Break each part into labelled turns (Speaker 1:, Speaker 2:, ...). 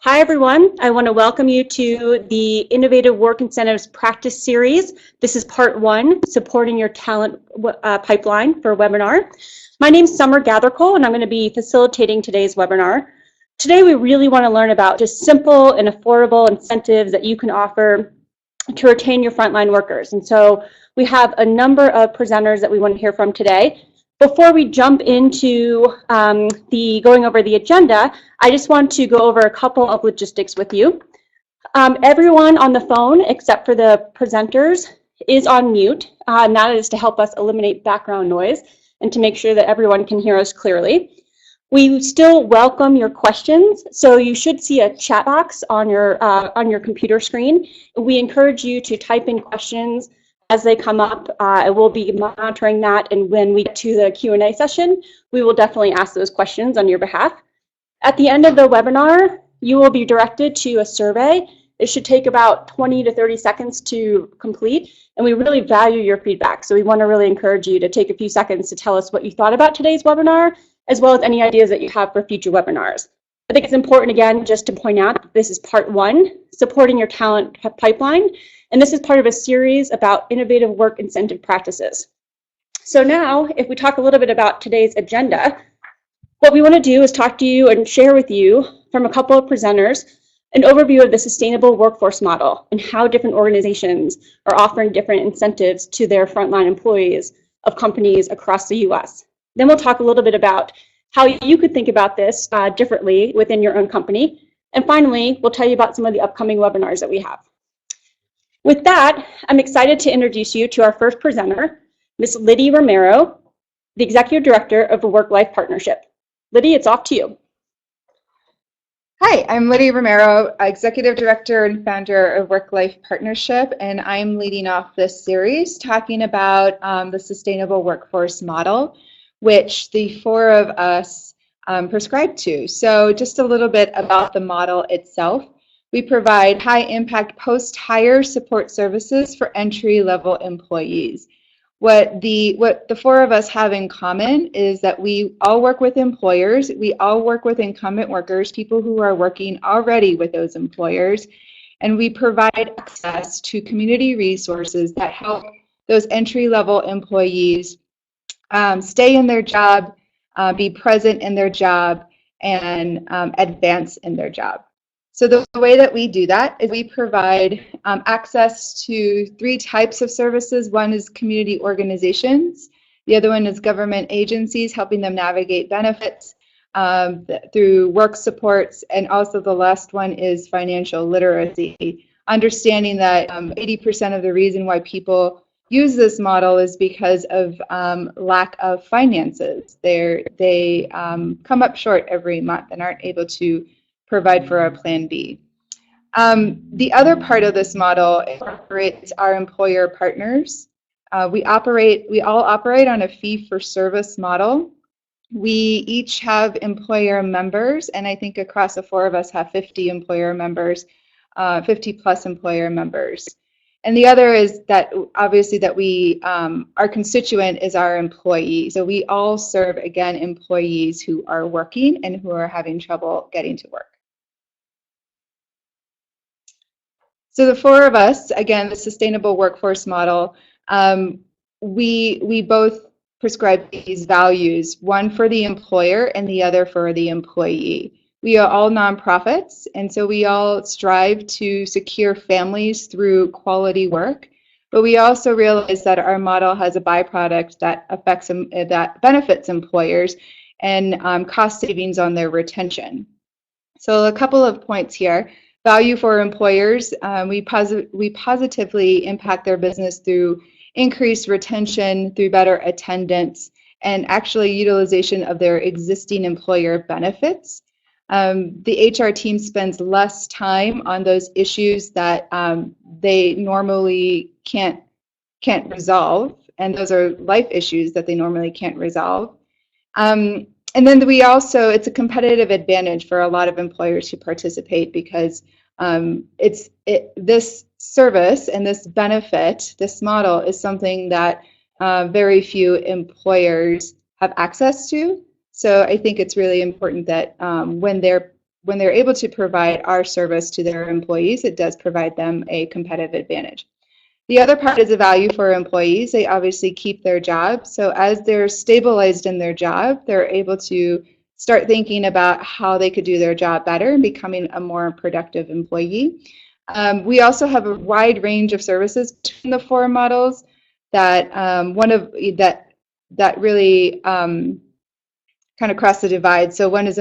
Speaker 1: Hi, everyone. I want to welcome you to the Innovative Work Incentives Practice Series. This is part one, Supporting Your Talent Pipeline for webinar. My name is Summer Gathercole, and I'm going to be facilitating today's webinar. Today, we really want to learn about just simple and affordable incentives that you can offer to retain your frontline workers. And so we have a number of presenters that we want to hear from today. Before we jump into going over the agenda, I just want to go over a couple of logistics with you. Everyone on the phone, except for the presenters, is on mute, and that is to help us eliminate background noise and to make sure that everyone can hear us clearly. We still welcome your questions, so you should see a chat box on your computer screen. We encourage you to type in questions as they come up. I will be monitoring that, and when we get to the Q&A session, we will definitely ask those questions on your behalf. At the end of the webinar, you will be directed to a survey. It should take about 20 to 30 seconds to complete, and we really value your feedback. So we want to really encourage you to take a few seconds to tell us what you thought about today's webinar, as well as any ideas that you have for future webinars. I think it's important, again, just to point out that this is part one, Supporting Your Talent Pipeline, and this is part of a series about innovative work incentive practices. So now, if we talk a little bit about today's agenda, what we want to do is talk to you and share with you from a couple of presenters an overview of the sustainable workforce model and how different organizations are offering different incentives to their frontline employees of companies across the US. Then we'll talk a little bit about how you could think about this differently within your own company. And finally, we'll tell you about some of the upcoming webinars that we have. With that, I'm excited to introduce you to our first presenter, Ms. Liddy Romero, the Executive Director of the WorkLife Partnership. Liddy, it's off to you.
Speaker 2: Hi, I'm Liddy Romero, Executive Director and founder of WorkLife Partnership, and I'm leading off this series talking about the sustainable workforce model, which the four of us prescribe to. So just a little bit about the model itself. We provide high-impact post-hire support services for entry-level employees. What the four of us have in common is that we all work with employers, we all work with incumbent workers, people who are working already with those employers, and we provide access to community resources that help those entry-level employees stay in their job, be present in their job, and advance in their job. So the way that we do that is we provide access to three types of services. One is community organizations. The other one is government agencies, helping them navigate benefits through work supports. And also the last one is financial literacy, understanding that 80% of the reason why people use this model is because of lack of finances. They come up short every month and aren't able to provide for our Plan B. The other part of this model incorporates our employer partners. We all operate on a fee-for-service model. We each have employer members, and I think across the four of us have 50 employer members, 50 plus employer members. And the other is that obviously that our constituent is our employee. So we all serve, again, employees who are working and who are having trouble getting to work. So the four of us, again, the sustainable workforce model, we both prescribe these values, one for the employer and the other for the employee. We are all nonprofits, and so we all strive to secure families through quality work, but we also realize that our model has a byproduct that benefits employers and cost savings on their retention. So a couple of points here. Value for employers, we positively impact their business through increased retention, through better attendance, and actually utilization of their existing employer benefits. The HR team spends less time on those issues that they normally can't resolve, and those are life issues that they normally can't resolve. And then it's a competitive advantage for a lot of employers who participate because this service and this benefit, this model is something that very few employers have access to. So I think it's really important that when they're when they're able to provide our service to their employees, it does provide them a competitive advantage. The other part is the value for employees. They obviously keep their job. So as they're stabilized in their job, they're able to start thinking about how they could do their job better and becoming a more productive employee. We also have a wide range of services between the four models that that really kind of cross the divide. So one is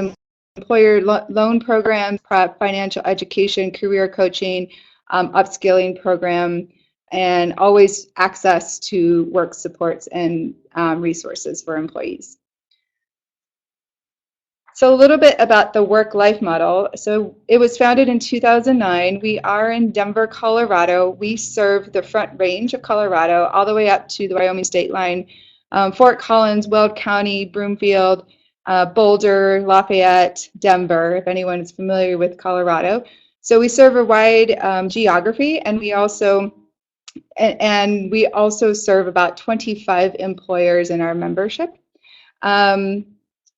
Speaker 2: employer loan programs, financial education, career coaching, upskilling program, and always access to work supports and resources for employees. So a little bit about the WorkLife model. So it was founded in 2009. We are in Denver, Colorado. We serve the Front Range of Colorado all the way up to the Wyoming state line, Fort Collins, Weld County, Broomfield, Boulder, Lafayette, Denver, if anyone is familiar with Colorado. So we serve a wide geography, and we also serve about 25 employers in our membership.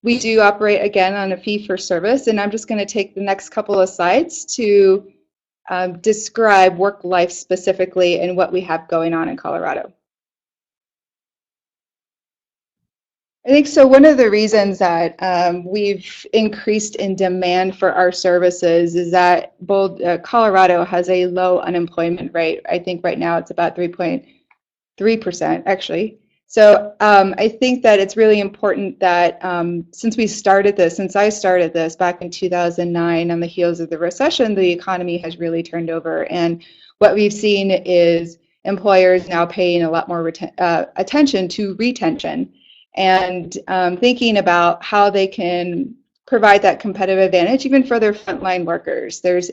Speaker 2: We do operate, again, on a fee for service, and I'm just going to take the next couple of slides to describe WorkLife specifically and what we have going on in Colorado. I think so. One of the reasons that we've increased in demand for our services is that Colorado has a low unemployment rate. I think right now it's about 3.3%, actually. So I think that it's really important that since I started this back in 2009 on the heels of the recession, the economy has really turned over. And what we've seen is employers now paying a lot more attention to retention and thinking about how they can provide that competitive advantage even for their frontline workers. There's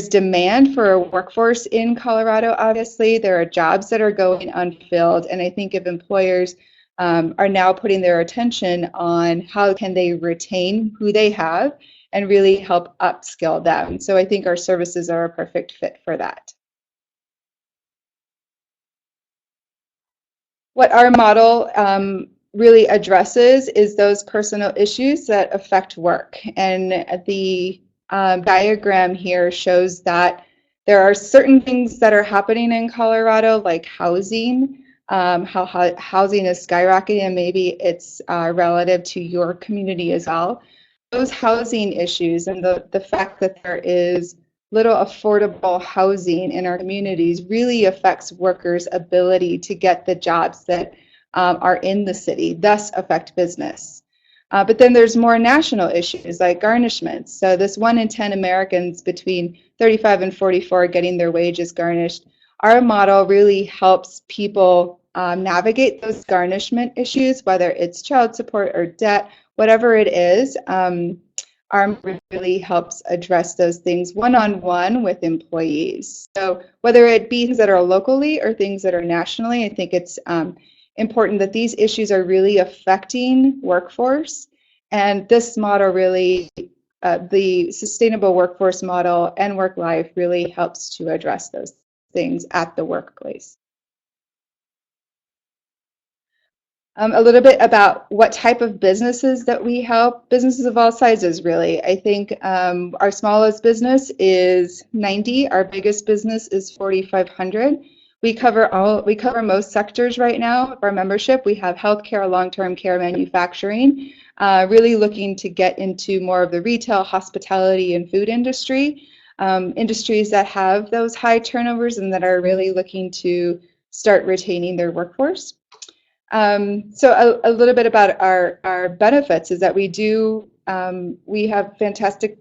Speaker 2: demand for a workforce in Colorado, obviously. There are jobs that are going unfilled, and I think if employers are now putting their attention on how can they retain who they have and really help upskill them. So I think our services are a perfect fit for that. What our model really addresses is those personal issues that affect work. And the diagram here shows that there are certain things that are happening in Colorado, like housing, how housing is skyrocketing, and maybe it's relative to your community as well. Those housing issues and the fact that there is little affordable housing in our communities really affects workers' ability to get the jobs that are in the city, thus affect business. But then there's more national issues like garnishments. So this 1 in 10 Americans between 35 and 44 getting their wages garnished. Our model really helps people navigate those garnishment issues, whether it's child support or debt, whatever it is. Our really helps address those things one-on-one with employees. So whether it be things that are locally or things that are nationally, I think it's important that these issues are really affecting workforce. And this model really, the sustainable workforce model and WorkLife really helps to address those things at the workplace. A little bit about what type of businesses that we help. Businesses of all sizes, really. I think our smallest business is 90. Our biggest business is 4,500. We cover most sectors right now of our membership. We have healthcare, long-term care, manufacturing, really looking to get into more of the retail, hospitality, and food industry, industries that have those high turnovers and that are really looking to start retaining their workforce. So a little bit about our benefits is that we have fantastic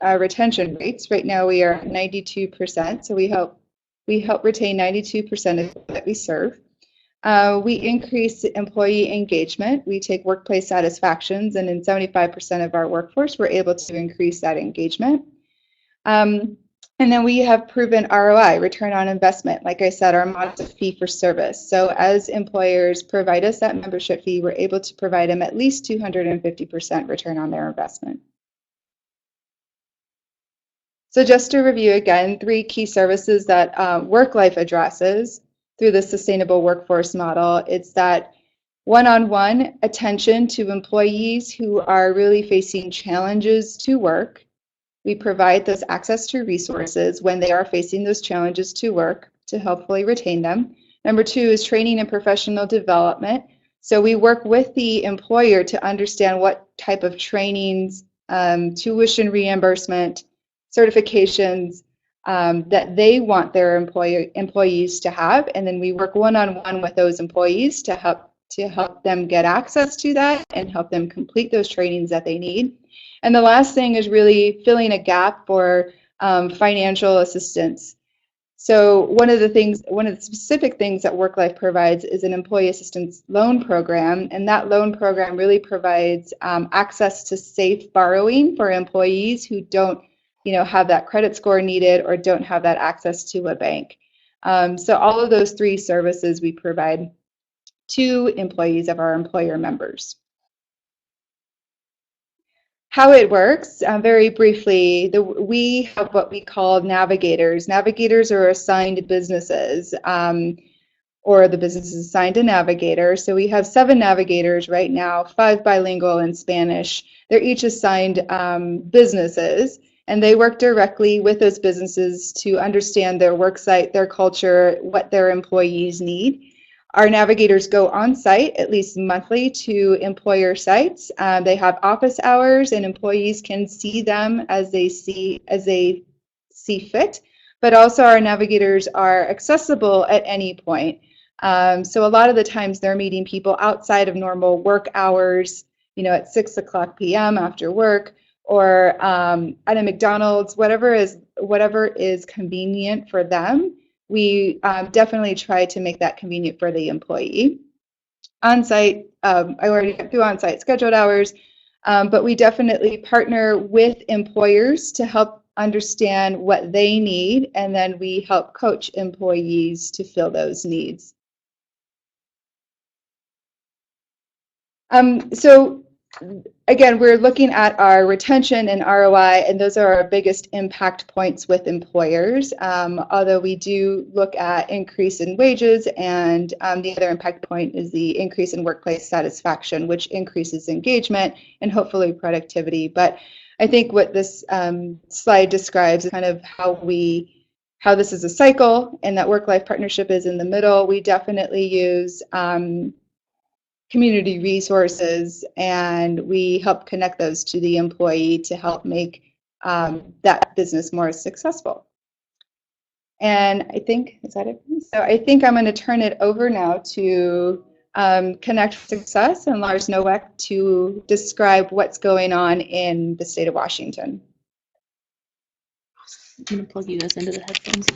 Speaker 2: retention rates. Right now we are at 92%, so we help retain 92% of that we serve. We increase employee engagement. We take workplace satisfactions, and in 75% of our workforce, we're able to increase that engagement. And then we have proven ROI, return on investment. Like I said, our model is a fee for service. So as employers provide us that membership fee, we're able to provide them at least 250% return on their investment. So just to review again, 3 key services that WorkLife addresses through the sustainable workforce model. It's that one-on-one attention to employees who are really facing challenges to work. We provide those access to resources when they are facing those challenges to work to hopefully retain them. Number two is training and professional development. So we work with the employer to understand what type of trainings, tuition reimbursement, certifications that they want their employees to have, and then we work one-on-one with those employees to help them get access to that and help them complete those trainings that they need. And the last thing is really filling a gap for financial assistance. So one of the specific things that WorkLife provides is an employee assistance loan program, and that loan program really provides access to safe borrowing for employees who don't, have that credit score needed or don't have that access to a bank. So all of those three services we provide to employees of our employer members. How it works, very briefly, we have what we call navigators. Navigators are assigned businesses, or the business is assigned a navigator. So we have 7 navigators right now, 5 bilingual in Spanish. They're each assigned businesses, and they work directly with those businesses to understand their work site, their culture, what their employees need. Our navigators go on site at least monthly to employer sites. They have office hours, and employees can see them as they see fit. But also our navigators are accessible at any point. So a lot of the times they're meeting people outside of normal work hours, at 6:00 p.m. after work, or at a McDonald's, whatever is convenient for them. We definitely try to make that convenient for the employee. On-site, I already got through on-site scheduled hours, but we definitely partner with employers to help understand what they need, and then we help coach employees to fill those needs. So again, we're looking at our retention and ROI, and those are our biggest impact points with employers. Although we do look at increase in wages, and the other impact point is the increase in workplace satisfaction, which increases engagement and hopefully productivity. But I think what this slide describes is kind of how this is a cycle, and that work-life partnership is in the middle. We definitely use community resources, and we help connect those to the employee to help make that business more successful. And I think, is that it? So I think I'm going to turn it over now to Connect for Success and Lars Nowak to describe what's going on in the state of Washington.
Speaker 3: I'm going to plug you guys into the headphones.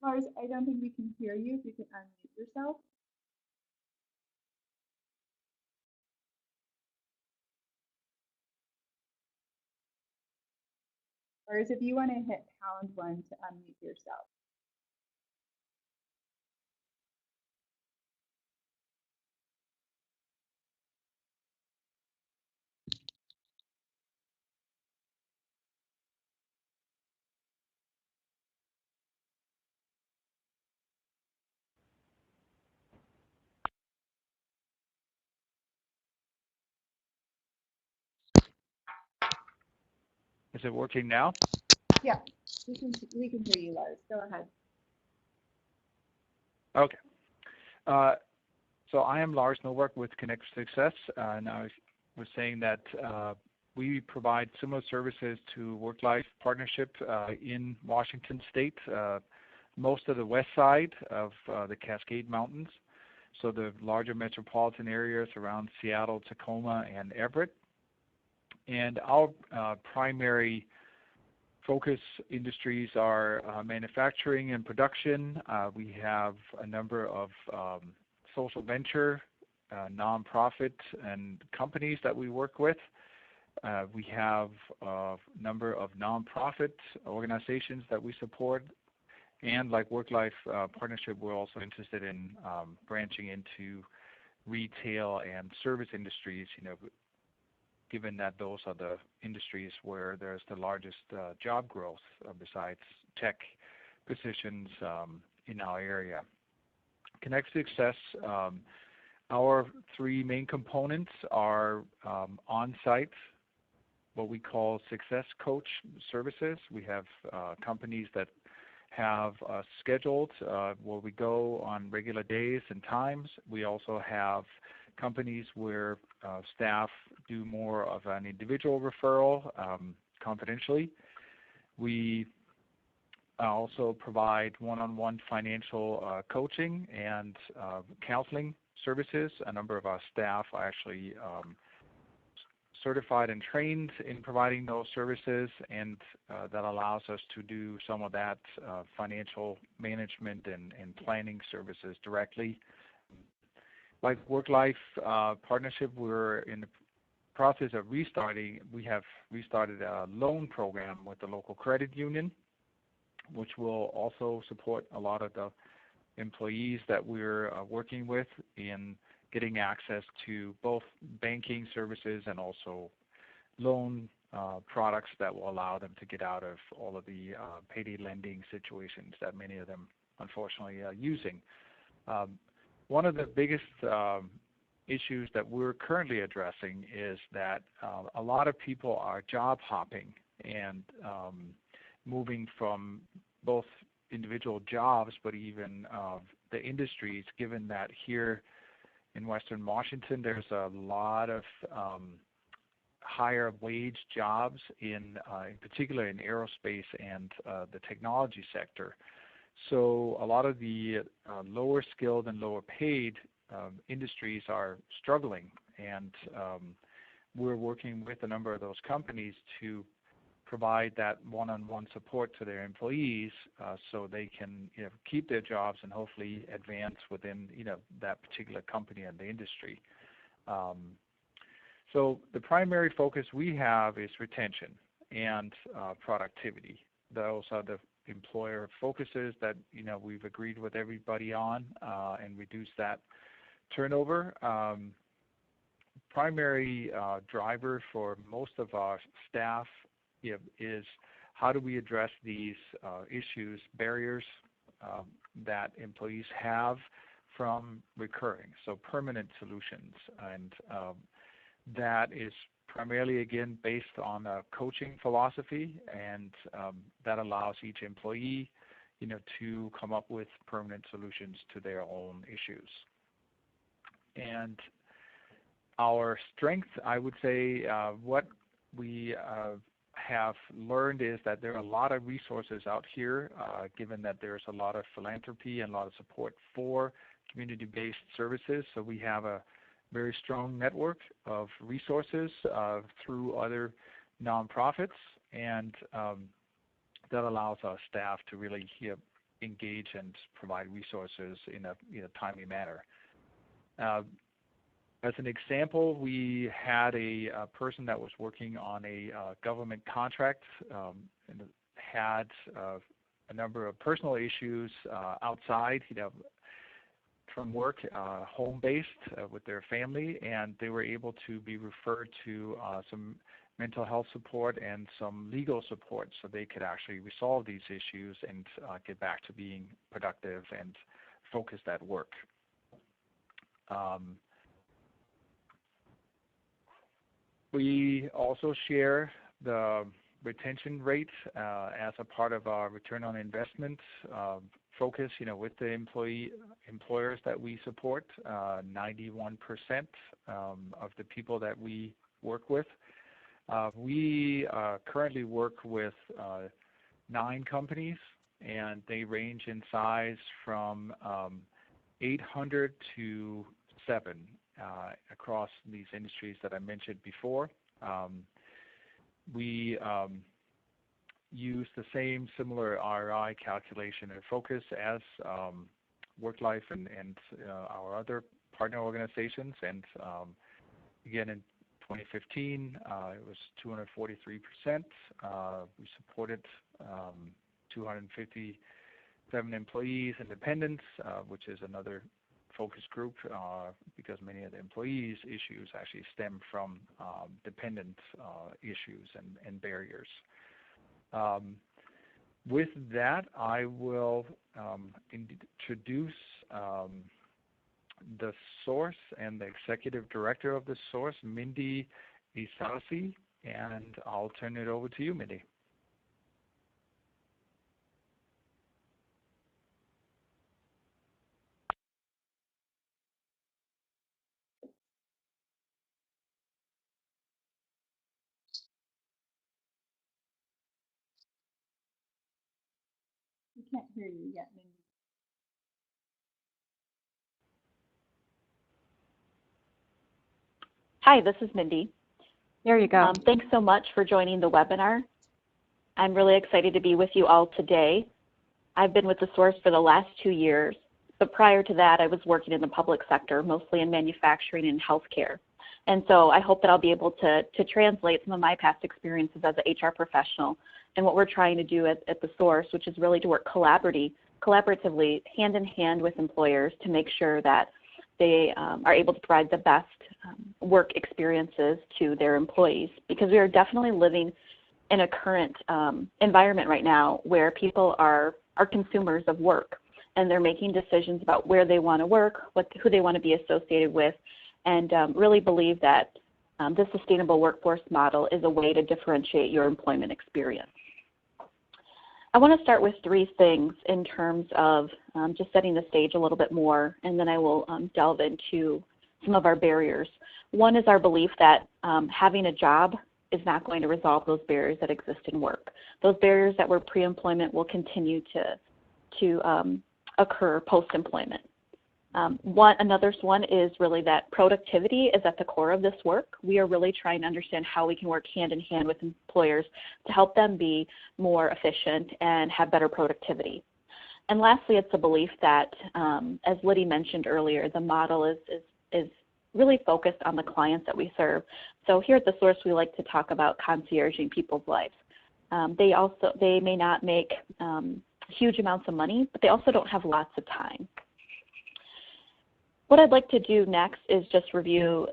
Speaker 2: Lars, I don't think we can hear you. If you can unmute yourself. Lars, if you want to hit pound 1 to unmute yourself.
Speaker 4: Is it working now?
Speaker 2: Yeah, we can hear you, Lars. Go ahead.
Speaker 4: Okay. So I am Lars Nowak with Connect for Success, and I was saying that we provide similar services to WorkLife Partnership in Washington State, most of the west side of the Cascade Mountains, so the larger metropolitan areas around Seattle, Tacoma, and Everett. And our primary focus industries are manufacturing and production. We have a number of social venture, nonprofit, and companies that we work with. We have a number of nonprofit organizations that we support, and like WorkLife Partnership, we're also interested in branching into retail and service industries, given that those are the industries where there's the largest job growth besides tech positions in our area. Connect Success, our three main components are on-site, what we call success coach services. We have companies that have scheduled where we go on regular days and times. We also have companies where staff do more of an individual referral confidentially. We also provide one-on-one financial coaching and counseling services. A number of our staff are actually certified and trained in providing those services, and that allows us to do some of that financial management and planning services directly. Like WorkLife Partnership, we're in the process of restarting. We have restarted a loan program with the local credit union, which will also support a lot of the employees that we're working with in getting access to both banking services and also loan products that will allow them to get out of all of the payday lending situations that many of them unfortunately are using. One of the biggest issues that we're currently addressing is that a lot of people are job hopping and moving from both individual jobs, but even the industries, given that here in Western Washington, there's a lot of higher wage jobs in particular in aerospace and the technology sector. So a lot of the lower skilled and lower paid industries are struggling, and we're working with a number of those companies to provide that one-on-one support to their employees so they can keep their jobs and hopefully advance within that particular company and the industry. So the primary focus we have is retention and productivity. Those are the employer focuses that we've agreed with everybody on and reduce that turnover. Primary driver for most of our staff is how do we address these issues, barriers that employees have from recurring, so permanent solutions. And that is primarily, again, based on a coaching philosophy, and that allows each employee to come up with permanent solutions to their own issues. And our strength, I would say, what we have learned is that there are a lot of resources out here, given that there's a lot of philanthropy and a lot of support for community-based services. So we have a very strong network of resources through other nonprofits, and that allows our staff to really engage and provide resources in a timely manner. As an example, we had a person that was working on a government contract and had a number of personal issues outside, from work, home-based with their family, and they were able to be referred to some mental health support and some legal support so they could actually resolve these issues and get back to being productive and focused at work. We also share the retention rate as a part of our return on investment focus, with the employers that we support. 91% of the people that we work with. We currently work with 9 companies, and they range in size from 800 to 7 across these industries that I mentioned before. We use the same similar ROI calculation and focus as WorkLife and our other partner organizations. And again, in 2015, it was 243%. We supported 257 employees and dependents, which is another focus group because many of the employees' issues actually stem from dependent issues and barriers. With that, I will introduce the source and the executive director of the source, Mindy Isasi, and I'll turn it over to you, Mindy.
Speaker 2: We can't hear you yet, Mindy.
Speaker 5: Hi, this is Mindy.
Speaker 1: There you go.
Speaker 5: Thanks so much for joining the webinar. I'm really excited to be with you all today. I've been with the Source for the last 2 years, but prior to that, I was working in the public sector, mostly in manufacturing and healthcare. And so I hope that I'll be able to translate some of my past experiences as an HR professional and what we're trying to do at the Source, which is really to work collaboratively, hand in hand with employers to make sure that they are able to provide the best work experiences to their employees, because we are definitely living in a current environment right now where people are consumers of work, and they're making decisions about where they want to work, who they want to be associated with, and really believe that this sustainable workforce model is a way to differentiate your employment experience. I want to start with 3 things in terms of just setting the stage a little bit more, and then I will delve into some of our barriers. One is our belief that having a job is not going to resolve those barriers that exist in work. Those barriers that were pre-employment will continue to occur post-employment. Another one is really that productivity is at the core of this work. We are really trying to understand how we can work hand in hand with employers to help them be more efficient and have better productivity. And lastly, it's a belief that, as Liddy mentioned earlier, the model is really focused on the clients that we serve. So here at the Source, we like to talk about concierging people's lives. They may not make huge amounts of money, but they also don't have lots of time. What I'd like to do next is just review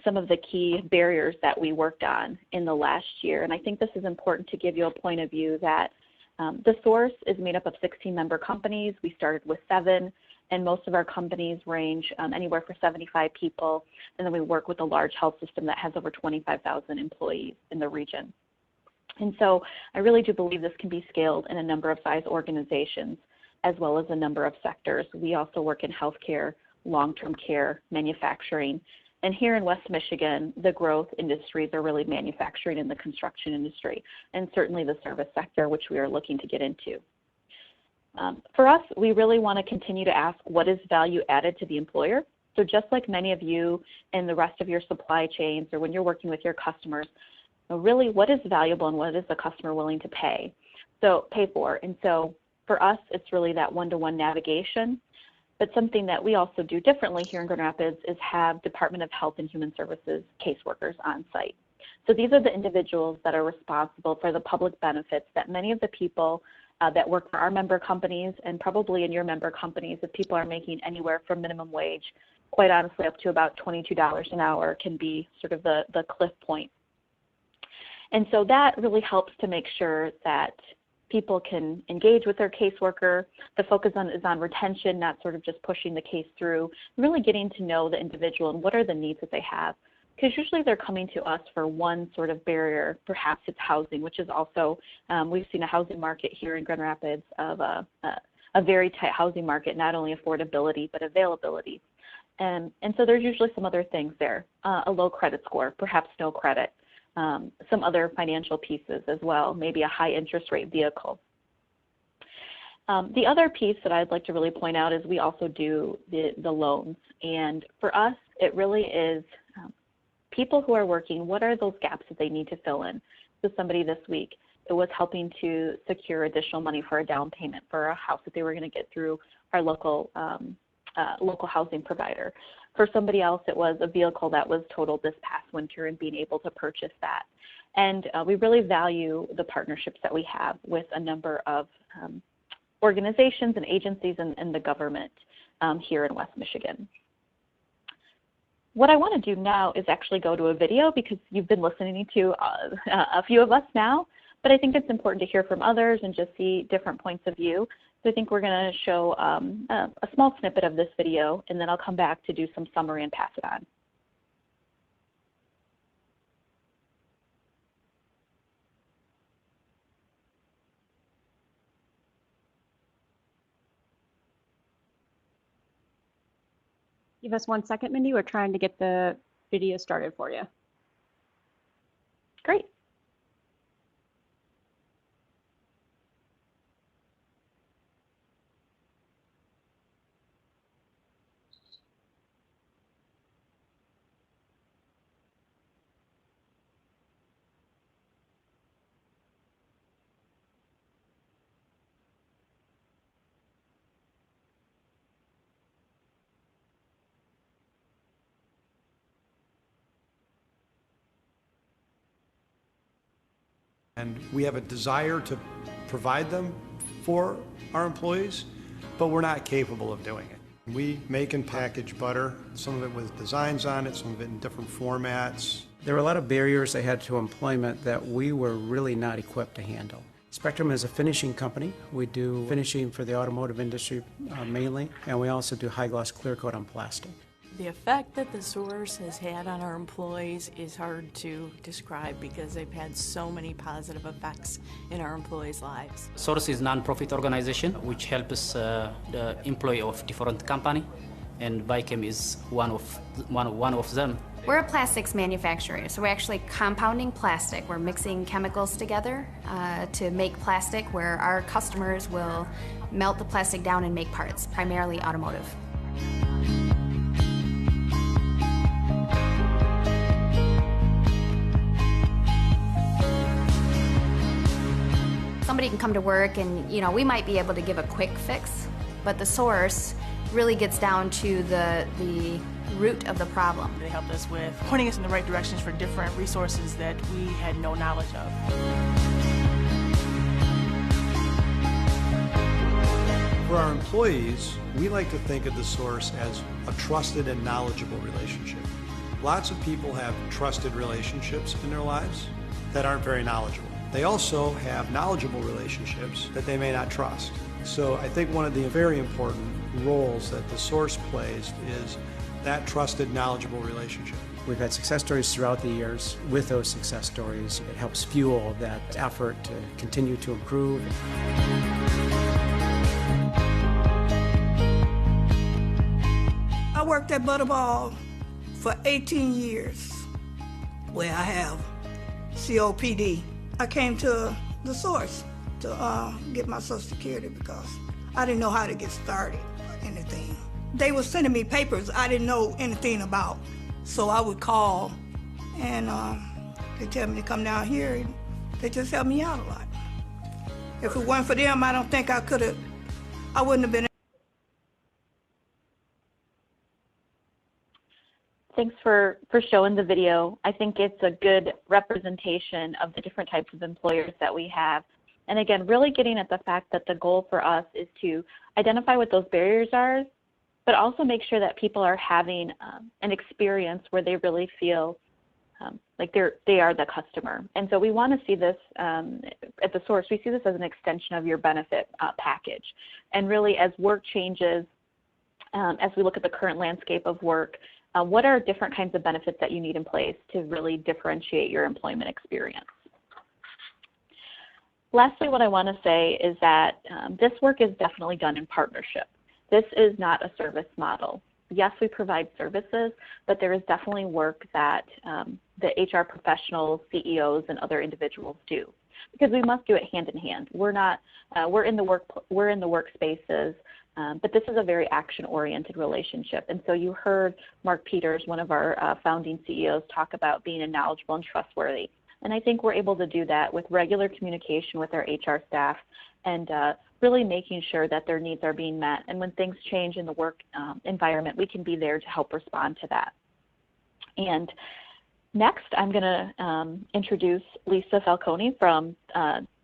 Speaker 5: some of the key barriers that we worked on in the last year. And I think this is important to give you a point of view that the Source is made up of 16 member companies. We started with 7, and most of our companies range anywhere from 75 people. And then we work with a large health system that has over 25,000 employees in the region. And so I really do believe this can be scaled in a number of size organizations, as well as a number of sectors. We also work in healthcare, long-term care, manufacturing. And here in West Michigan, the growth industries are really manufacturing and the construction industry, and certainly the service sector, which we are looking to get into. For us, we really want to continue to ask what is value added to the employer. So just like many of you in the rest of your supply chains or when you're working with your customers, really what is valuable and what is the customer willing to pay for. And so for us, it's really that one-to-one navigation. But something that we also do differently here in Grand Rapids is have Department of Health and Human Services caseworkers on site. So these are the individuals that are responsible for the public benefits that many of the people that work for our member companies, and probably in your member companies, if people are making anywhere from minimum wage, quite honestly up to about $22 an hour can be sort of the cliff point. And so that really helps to make sure that people can engage with their caseworker. The focus is on retention, not sort of just pushing the case through, really getting to know the individual and what are the needs that they have. Because usually they're coming to us for one sort of barrier, perhaps it's housing, which is also, we've seen a housing market here in Grand Rapids of a very tight housing market, not only affordability, but availability. And so there's usually some other things there, a low credit score, perhaps no credit. Some other financial pieces as well, maybe a high interest rate vehicle. The other piece that I'd like to really point out is we also do the loans. And for us, it really is people who are working, what are those gaps that they need to fill in? So somebody this week, it was helping to secure additional money for a down payment for a house that they were going to get through our local housing provider. For somebody else, it was a vehicle that was totaled this past winter and being able to purchase that. And we really value the partnerships that we have with a number of organizations and agencies and the government here in West Michigan. What I want to do now is actually go to a video because you've been listening to a few of us now, but I think it's important to hear from others and just see different points of view. So I think we're going to show a small snippet of this video, and then I'll come back to do some summary and pass it on.
Speaker 1: Give us 1 second, Mindy. We're trying to get the video started for you.
Speaker 5: Great.
Speaker 6: And we have a desire to provide them for our employees, but we're not capable of doing it. We make and package butter, some of it with designs on it, some of it in different formats.
Speaker 7: There were a lot of barriers they had to employment that we were really not equipped to handle. Spectrum is a finishing company. We do finishing for the automotive industry mainly, and we also do high-gloss clear coat on plastic.
Speaker 8: The effect that the source has had on our employees is hard to describe because they've had so many positive effects in our employees' lives.
Speaker 9: Source is a non-profit organization which helps the employee of different company, and Vichem is one of them.
Speaker 10: We're a plastics manufacturer, so we're actually compounding plastic. We're mixing chemicals together to make plastic where our customers will melt the plastic down and make parts, primarily automotive. Somebody can come to work and, we might be able to give a quick fix, but the source really gets down to the root of the problem.
Speaker 11: They helped us with pointing us in the right directions for different resources that we had no knowledge of.
Speaker 6: For our employees, we like to think of the source as a trusted and knowledgeable relationship. Lots of people have trusted relationships in their lives that aren't very knowledgeable. They also have knowledgeable relationships that they may not trust. So I think one of the very important roles that the source plays is that trusted, knowledgeable relationship.
Speaker 7: We've had success stories throughout the years. With those success stories, it helps fuel that effort to continue to improve.
Speaker 12: I worked at Butterball for 18 years, where I have COPD. I came to the source to get my Social Security because I didn't know how to get started or anything. They were sending me papers I didn't know anything about. So I would call and they tell me to come down here and they just helped me out a lot. If it weren't for them, I don't think I wouldn't have been.
Speaker 5: Thanks for showing the video. I think it's a good representation of the different types of employers that we have. And again, really getting at the fact that the goal for us is to identify what those barriers are, but also make sure that people are having an experience where they really feel like they are the customer. And so we want to see this at the source. We see this as an extension of your benefit package. And really, as work changes, as we look at the current landscape of work, what are different kinds of benefits that you need in place to really differentiate your employment experience? Lastly, what I want to say is that this work is definitely done in partnership. This is not a service model. Yes, we provide services, but there is definitely work that the HR professionals, CEOs, and other individuals do, because we must do it hand in hand. We're in the workspaces, but this is a very action-oriented relationship. And so you heard Mark Peters, one of our founding CEOs, talk about being knowledgeable and trustworthy. And I think we're able to do that with regular communication with our HR staff and really making sure that their needs are being met. And when things change in the work environment, we can be there to help respond to that. And next, I'm going to introduce Lisa Falcone from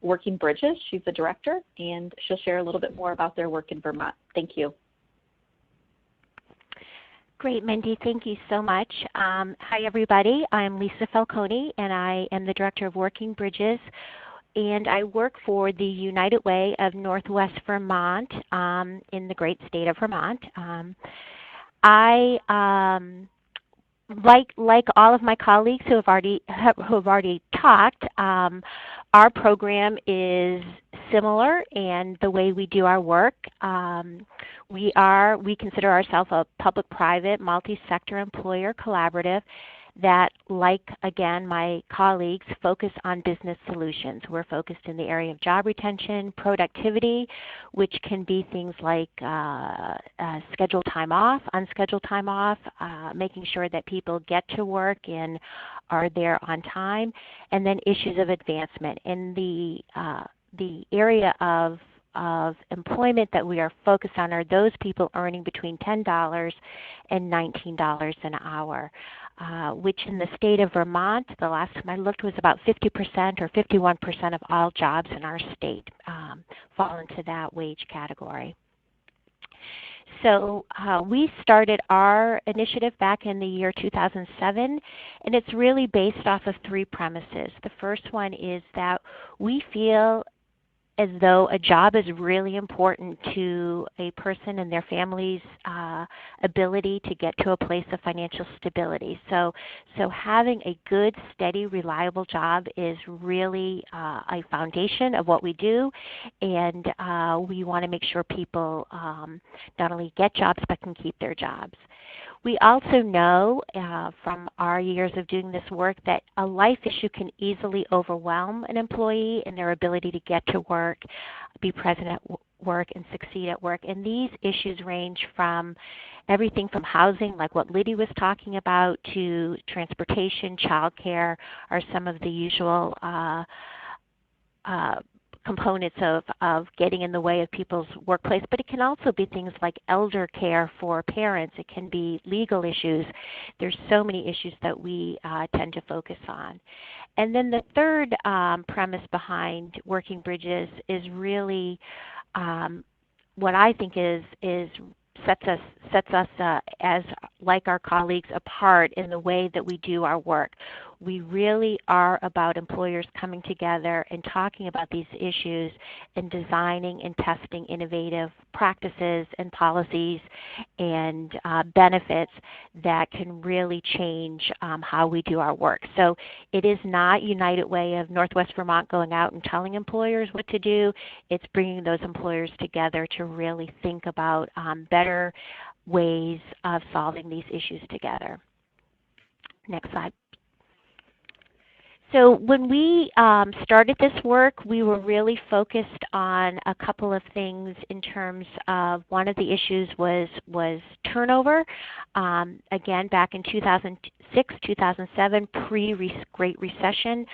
Speaker 5: Working Bridges. She's the director, and she'll share a little bit more about their work in Vermont. Thank you.
Speaker 13: Great, Mindy. Thank you so much. Hi, everybody. I'm Lisa Falcone, and I am the director of Working Bridges, and I work for the United Way of Northwest Vermont in the great state of Vermont. Like all of my colleagues who have already talked, our program is similar in the way we do our work. We consider ourselves a public-private, multi-sector employer collaborative that, like, again, my colleagues, focus on business solutions. We're focused in the area of job retention, productivity, which can be things like scheduled time off, unscheduled time off, making sure that people get to work and are there on time, and then issues of advancement. In the area of employment that we are focused on are those people earning between $10 and $19 an hour, which in the state of Vermont, the last time I looked, was about 50% or 51% of all jobs in our state fall into that wage category. So we started our initiative back in the year 2007, and it's really based off of three premises. The first one is that we feel as though a job is really important to a person and their family's ability to get to a place of financial stability. So having a good, steady, reliable job is really a foundation of what we do, and we want to make sure people not only get jobs but can keep their jobs. We also know from our years of doing this work that a life issue can easily overwhelm an employee in their ability to get to work, be present at work, and succeed at work. And these issues range from everything from housing, like what Liddy was talking about, to transportation, childcare are some of the usual components of getting in the way of people's workplace, but it can also be things like elder care for parents. It can be legal issues. There's so many issues that we tend to focus on. And then the third premise behind Working Bridges is really what I think sets us as, like our colleagues, apart in the way that we do our work. We really are about employers coming together and talking about these issues and designing and testing innovative practices and policies and benefits that can really change how we do our work. So it is not United Way of Northwest Vermont going out and telling employers what to do. It's bringing those employers together to really think about better ways of solving these issues together. Next slide. So when we started this work, we were really focused on a couple of things in terms of one of the issues was turnover. Again, back in 2006, 2007, pre-Great Recession,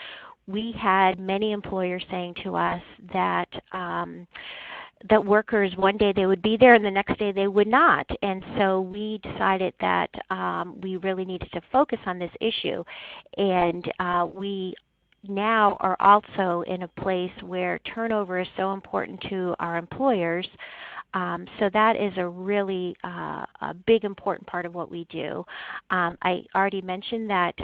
Speaker 13: we had many employers saying to us that that workers, one day they would be there and the next day they would not. And so we decided that we really needed to focus on this issue. And we now are also in a place where turnover is so important to our employers. So that is a really a big important part of what we do. I already mentioned that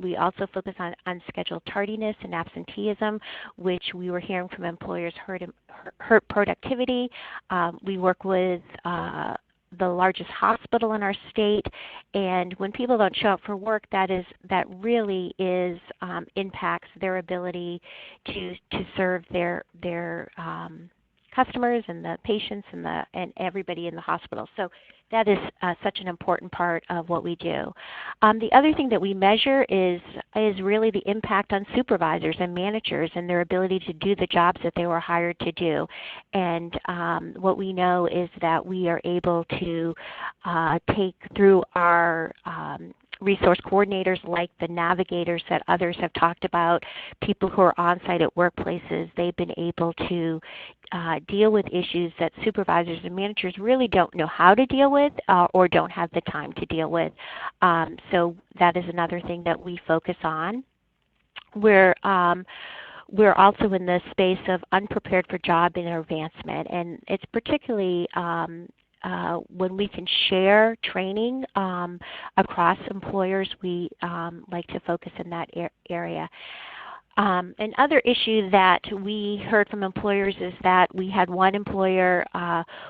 Speaker 13: we also focus on unscheduled tardiness and absenteeism, which we were hearing from employers hurt productivity. We work with the largest hospital in our state, and when people don't show up for work, that really impacts their ability to serve their customers and the patients and everybody in the hospital. So that is such an important part of what we do. The other thing that we measure is really the impact on supervisors and managers and their ability to do the jobs that they were hired to do. And what we know is that we are able to take through our resource coordinators like the navigators that others have talked about, people who are on site at workplaces, they've been able to deal with issues that supervisors and managers really don't know how to deal with or don't have the time to deal with. So that is another thing that we focus on. We're also in the space of unprepared for job and advancement, and it's particularly when we can share training across employers, we like to focus in that area. Another issue that we heard from employers is that we had one employer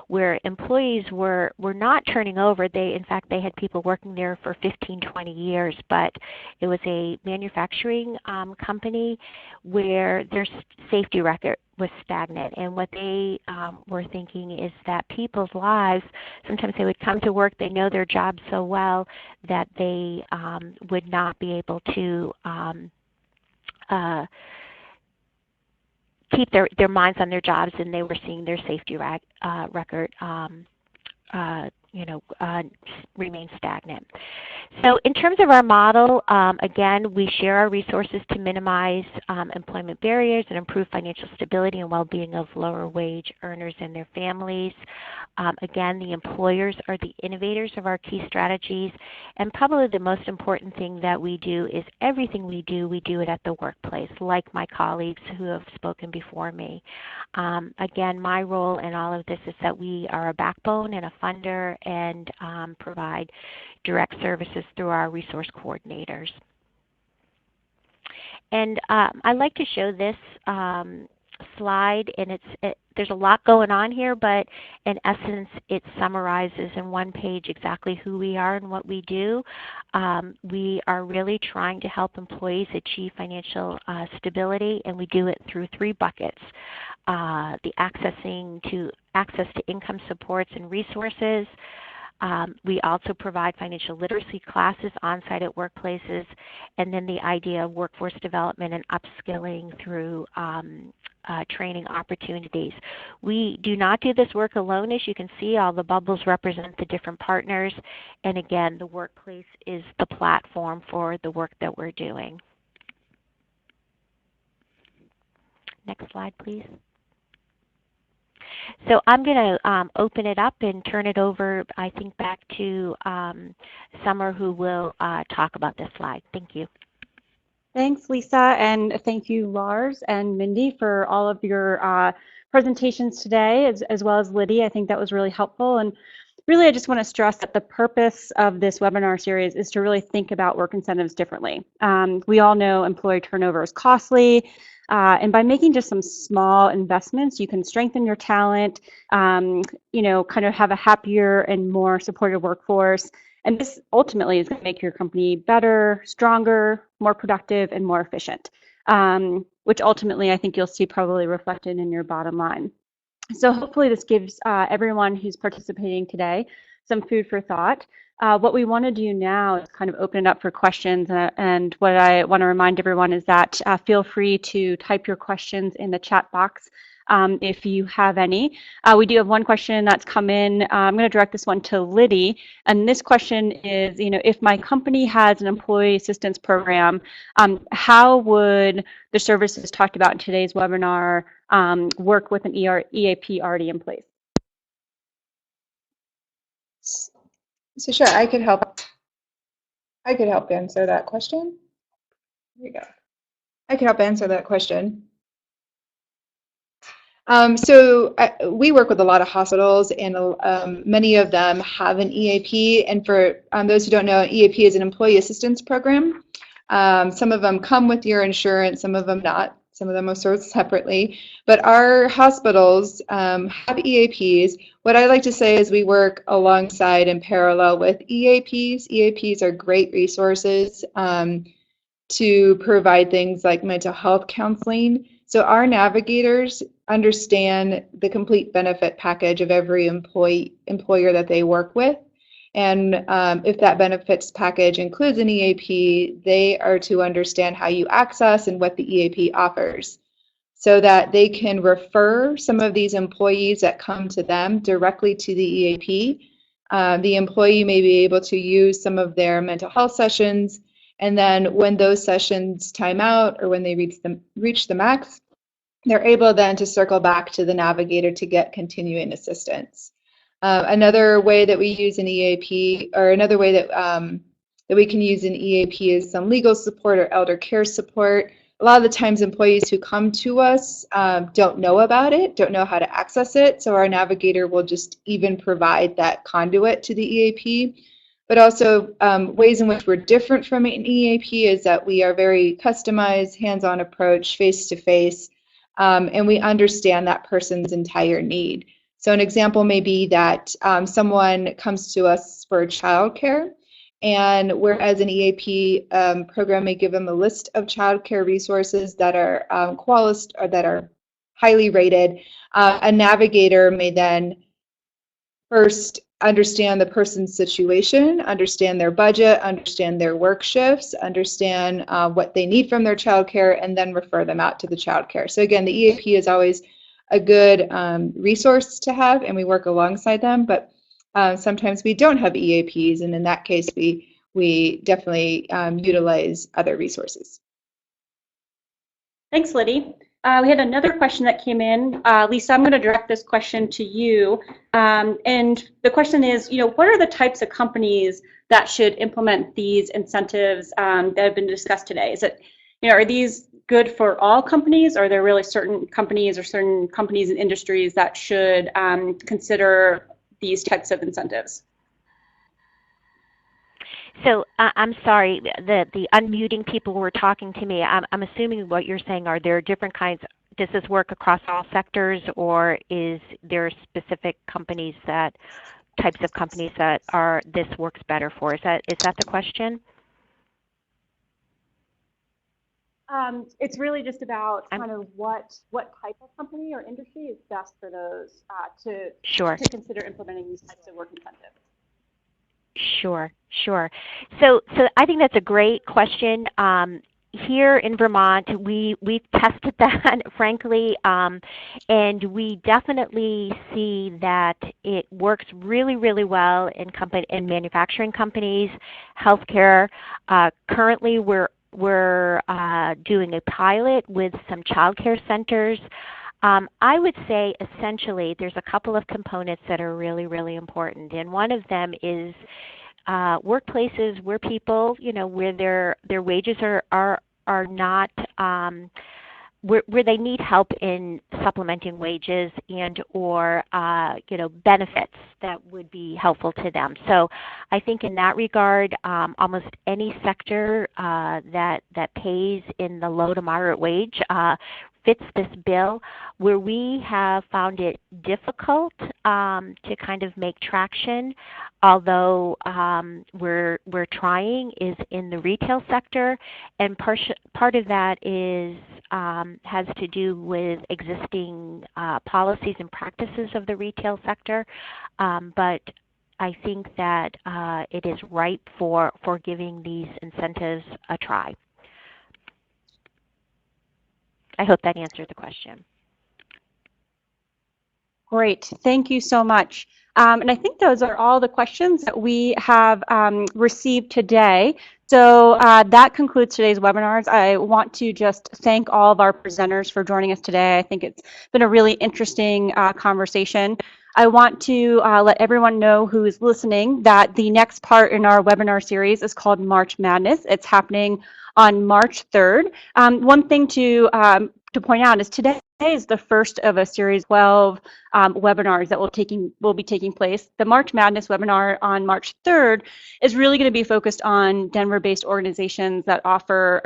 Speaker 13: where employees were not turning over. In fact, they had people working there for 15, 20 years, but it was a manufacturing company where their safety record was stagnant. And what they were thinking is that people's lives, sometimes they would come to work, they know their job so well that they would not be able to keep their minds on their jobs, and they were seeing their safety record remain stagnant. So in terms of our model, again, we share our resources to minimize employment barriers and improve financial stability and well-being of lower wage earners and their families. Again, the employers are the innovators of our key strategies, and probably the most important thing that we do is everything we do it at the workplace, like my colleagues who have spoken before me. Again, my role in all of this is that we are a backbone and a funder and provide direct services through our resource coordinators. And I like to show this slide, and there's a lot going on here, but in essence it summarizes in one page exactly who we are and what we do. We are really trying to help employees achieve financial stability, and we do it through three buckets. The access to income supports and resources. We also provide financial literacy classes on-site at workplaces, and then the idea of workforce development and upskilling through training opportunities. We do not do this work alone. As you can see, all the bubbles represent the different partners, and again, the workplace is the platform for the work that we're doing. Next slide, please. So I'm going to open it up and turn it over, I think, back to Summer, who will talk about this slide. Thank you.
Speaker 1: Thanks, Lisa, and thank you, Lars and Mindy, for all of your presentations today, as well as Liddy. I think that was really helpful. And really, I just want to stress that the purpose of this webinar series is to really think about work incentives differently. We all know employee turnover is costly. And by making just some small investments, you can strengthen your talent, kind of have a happier and more supportive workforce. And this ultimately is going to make your company better, stronger, more productive, and more efficient, which ultimately I think you'll see probably reflected in your bottom line. So hopefully this gives everyone who's participating today some food for thought. What we want to do now is kind of open it up for questions, and what I want to remind everyone is that feel free to type your questions in the chat box if you have any. We do have one question that's come in. I'm going to direct this one to Liddy, and this question is, if my company has an employee assistance program, how would the services talked about in today's webinar work with an EAP already in place?
Speaker 2: So sure, I could help answer that question. Here we go. I could help answer that question. We work with a lot of hospitals, and many of them have an EAP. And for those who don't know, EAP is an employee assistance program. Some of them come with your insurance, some of them not. Some of them are sourced separately. But our hospitals have EAPs. What I like to say is we work alongside and parallel with EAPs. EAPs are great resources to provide things like mental health counseling. So our navigators understand the complete benefit package of every employer that they work with. And if that benefits package includes an EAP, they are to understand how you access and what the EAP offers, so that they can refer some of these employees that come to them directly to the EAP. The employee may be able to use some of their mental health sessions, and then when those sessions time out or when they reach the max, they're able then to circle back to the navigator to get continuing assistance. Another way that we use an EAP, or another way that we can use an EAP, is some legal support or elder care support. A lot of the times employees who come to us don't know about it, don't know how to access it, so our navigator will just even provide that conduit to the EAP. But also ways in which we're different from an EAP is that we are very customized, hands-on approach, face-to-face, and we understand that person's entire need. So an example may be that someone comes to us for childcare, and whereas an EAP program may give them a list of childcare resources that are or that are highly rated, a navigator may then first understand the person's situation, understand their budget, understand their work shifts, understand what they need from their childcare, and then refer them out to the childcare. So again, the EAP is always a good resource to have, and we work alongside them, but sometimes we don't have EAPs, and in that case, we definitely utilize other resources.
Speaker 1: Thanks, Liddy. We had another question that came in. Lisa, I'm going to direct this question to you. And the question is, what are the types of companies that should implement these incentives that have been discussed today? Is it, are these good for all companies, or are there really certain companies and industries that should consider these types of incentives?
Speaker 13: So I'm sorry, the unmuting people were talking to me. I'm assuming what you're saying, are there different kinds, does this work across all sectors, or is there specific companies types of companies that this works better for? Is that the question?
Speaker 1: It's really just about kind of what type of company or industry is best for those to consider implementing these types of work incentives.
Speaker 13: Sure. So I think that's a great question. Here in Vermont, we've tested that, frankly, and we definitely see that it works really, really well in manufacturing companies, healthcare. Currently, we're doing a pilot with some childcare centers. I would say essentially there's a couple of components that are really, really important, and one of them is workplaces where people, where their wages are not, where they need help in supplementing wages and or benefits that would be helpful to them. So I think in that regard, almost any sector that pays in the low to moderate wage fits this bill. Where we have found it difficult to kind of make traction, although we're trying, is in the retail sector, and part of that is has to do with existing policies and practices of the retail sector, but I think that it is ripe for giving these incentives a try. I hope that answered the question.
Speaker 1: Great, thank you so much. And I think those are all the questions that we have received today. So that concludes today's webinars. I want to just thank all of our presenters for joining us today. I think it's been a really interesting conversation. I want to let everyone know who is listening that the next part in our webinar series is called March Madness. It's happening on March 3rd. One thing to point out is today is the first of a series of 12 webinars that will be taking place. The March Madness webinar on March 3rd is really going to be focused on Denver-based organizations that offer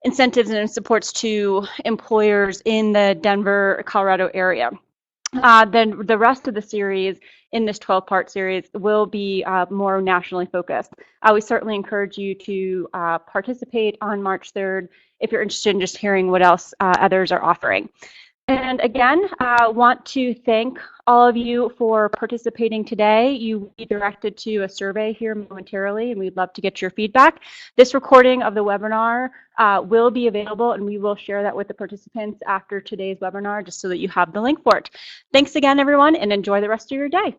Speaker 1: incentives and supports to employers in the Denver, Colorado area. Then the rest of the series in this 12-part series will be more nationally focused. We certainly encourage you to participate on March 3rd if you're interested in just hearing what else others are offering. And again, I want to thank all of you for participating today. You will be directed to a survey here momentarily, and we'd love to get your feedback. This recording of the webinar will be available, and we will share that with the participants after today's webinar, just so that you have the link for it. Thanks again, everyone, and enjoy the rest of your day.